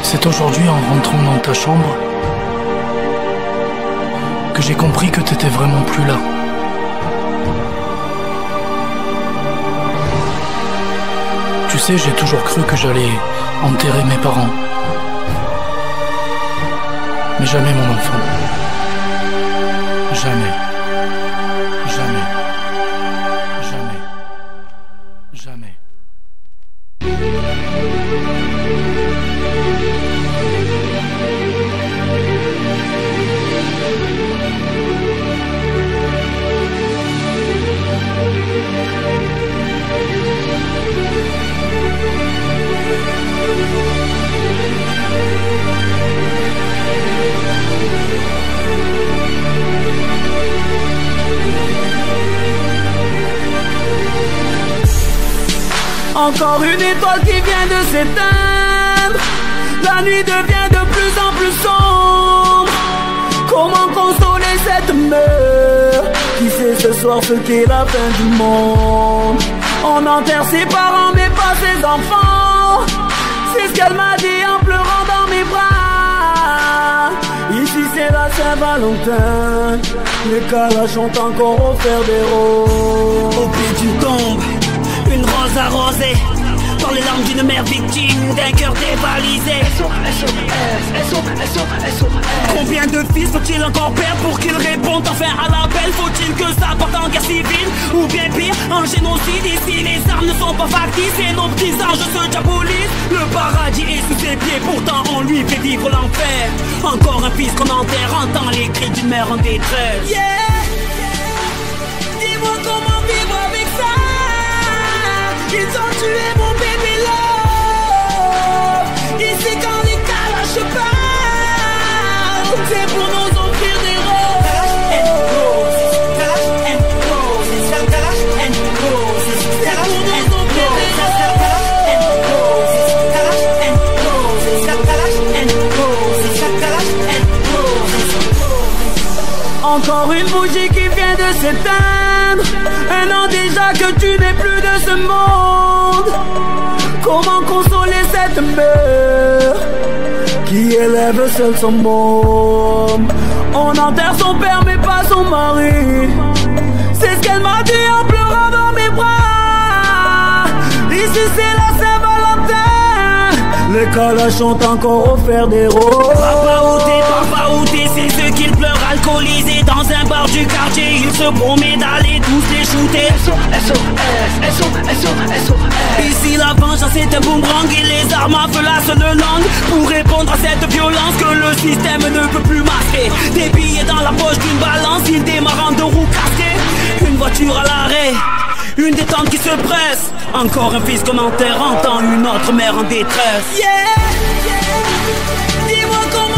C'est aujourd'hui, en rentrant dans ta chambre, que j'ai compris que t'étais vraiment plus là. Tu sais, j'ai toujours cru que j'allais enterrer mes parents. Mais jamais mon enfant. Jamais. Jamais. Jamais. Jamais. Encore une étoile qui vient de s'éteindre. La nuit devient de plus en plus sombre. Comment consoler cette mère qui sait ce soir ce qu'est la fin du monde? On enterre ses parents mais pas ses enfants. C'est ce qu'elle m'a dit en pleurant dans mes bras. Ici c'est la Saint-Valentin. Les calages ont encore offert des roses. Au pied d'une tombe, une rose arrosée par les larmes d'une mère victime d'un cœur dévalisé. Combien de fils faut-il encore perdre pour qu'ils répondent enfin à l'appel? Faut-il que ça parte en guerre civile ou bien pire en génocide? Ici les armes ne sont pas factices et nos petits anges se diabolisent. Le paradis est sous ses pieds, pourtant on lui fait vivre l'enfer. Encore un fils qu'on enterre, entend les cris d'une mère en détresse. Yeah. Dis-moi comment vivre avec ça. Ils ont tué mon bébé love. Ici quand les calaches parlent, c'est pour nous offrir des roses. C'est pour nous offrir des roses. Encore une bougie qui vient de s'éteindre. Un an déjà que tu n'es plus de ce monde. Comment consoler cette mère qui élève seule son môme? On enterre son père mais pas son mari. C'est ce qu'elle m'a dit en pleurant dans mes bras. Ici c'est la Saint-Valentin. Les calages ont encore offert des roses. Papa où t'es, c'est ceux qui pleurent alcoolisés dans un bar du quartier. Ils se promettent d'aller tous les shooter. Ici la vengeance est un boomerang et les armes à feu la seule langue pour répondre à cette violence que le système ne peut plus masquer. Des billets dans la poche d'une balance, il démarre en deux roues casquées. Une voiture à l'arrêt, une détente qui se presse. Encore un fils qu'on enterre, entend une autre mère en détresse. Yeah. Dis-moi comment